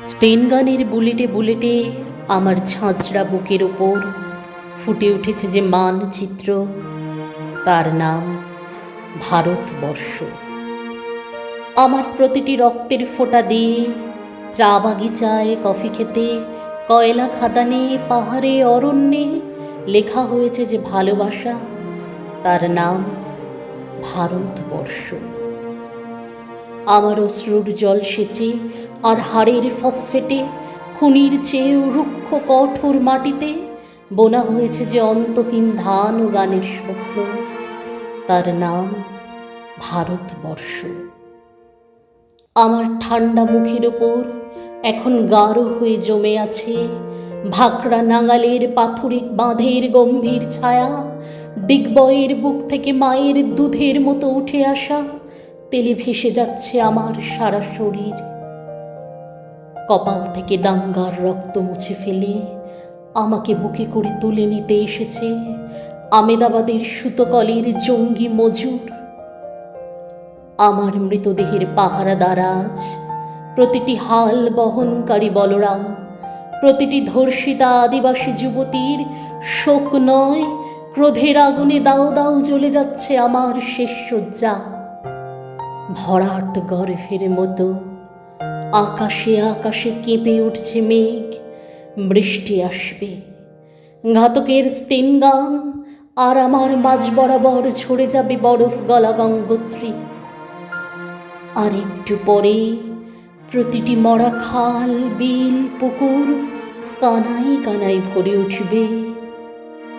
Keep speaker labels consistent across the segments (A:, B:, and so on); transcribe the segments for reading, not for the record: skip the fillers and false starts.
A: স্টেন গানের বুলেটে বুলেটে আমার ঝাঁঝরা বুকের ওপর ফুটে উঠেছে যে মানচিত্র, তার নাম ভারতবর্ষ। আমার প্রতিটি রক্তের ফোঁটা দিয়ে চা বাগিচায়, কফি খেতে, কয়লা খাদানে, পাহাড়ে, অরণ্যে লেখা হয়েছে যে ভালোবাসা, তার নাম ভারতবর্ষ। আমার অশ্রুর জল সেচে আর হাড়ের ফসফেটে খুনির চেয়েও রুক্ষ কঠোর মাটিতে বোনা হয়েছে যে অন্তহীন ধান ও গানের স্বপ্ন, তার নাম ভারতবর্ষ। আমার ঠান্ডা মুখের ওপর এখন গাঢ় হয়ে জমে আছে ভাকড়া নাগালের পাথরিক বাঁধের গম্ভীর ছায়া, ডিগবয়ের বুক থেকে মায়ের দুধের মতো উঠে আসা তেলে ভেসে যাচ্ছে আমার সারা শরীর। কপাল থেকে দাঙ্গার রক্ত মুছে ফেলে আমাকে বুকে করে তুলে নিতে এসেছে আমেদাবাদের সুতোকলের জঙ্গি মজুর। আমার মৃতদেহের পাহারাদার আজ প্রতিটি হাল বহনকারী বলরাম, প্রতিটি ধর্ষিতা আদিবাসী যুবতীর শোক নয়, ক্রোধের আগুনে দাও দাও জ্বলে যাচ্ছে আমার শেষ শয্যা। ভরাট গর্ভের মতো আকাশে আকাশে কেঁপে উঠছে মেঘ, বৃষ্টি আসবে। ঘাতকের স্টেন গান আর আমার মাঝ বরাবর ঝরে যাবে বরফ গলা গঙ্গোত্রী। আর একটু পরে প্রতিটি মরা খাল, বিল, পুকুর কানায় কানায় ভরে উঠবে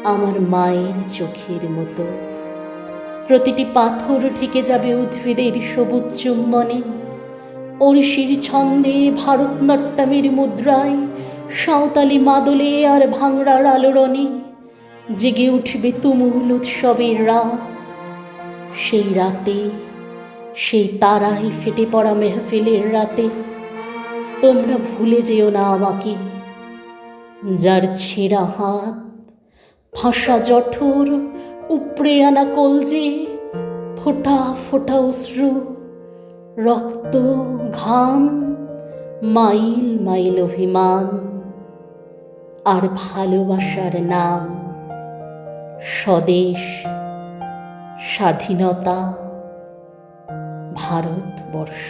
A: আমার মায়ের চোখের মতো। প্রতিটি পাথর ঢেকে যাবে উদ্ভিদের সবুজ চুম্বনে, ওড়িশির ছন্দে, ভারতনাট্যমের মুদ্রায়, সাঁওতালি মাদলে আর ভাংড়ার আলোড়নে জেগে উঠবে তুমুল উৎসবের রাত। সেই রাতে, সেই তারায় ফেটে পড়া মেহফিলের রাতে তোমরা ভুলে যেও না আমাকে, যার ছেঁড়া হাত, ফাঁসা জঠর, উপড়ে আনা কলজে, ফোঁটা ফোঁটা অশ্রু, রক্ত, ঘাম, মাইল মাইল অভিমান আর ভালোবাসার নাম স্বদেশ, স্বাধীনতা, ভারতবর্ষ।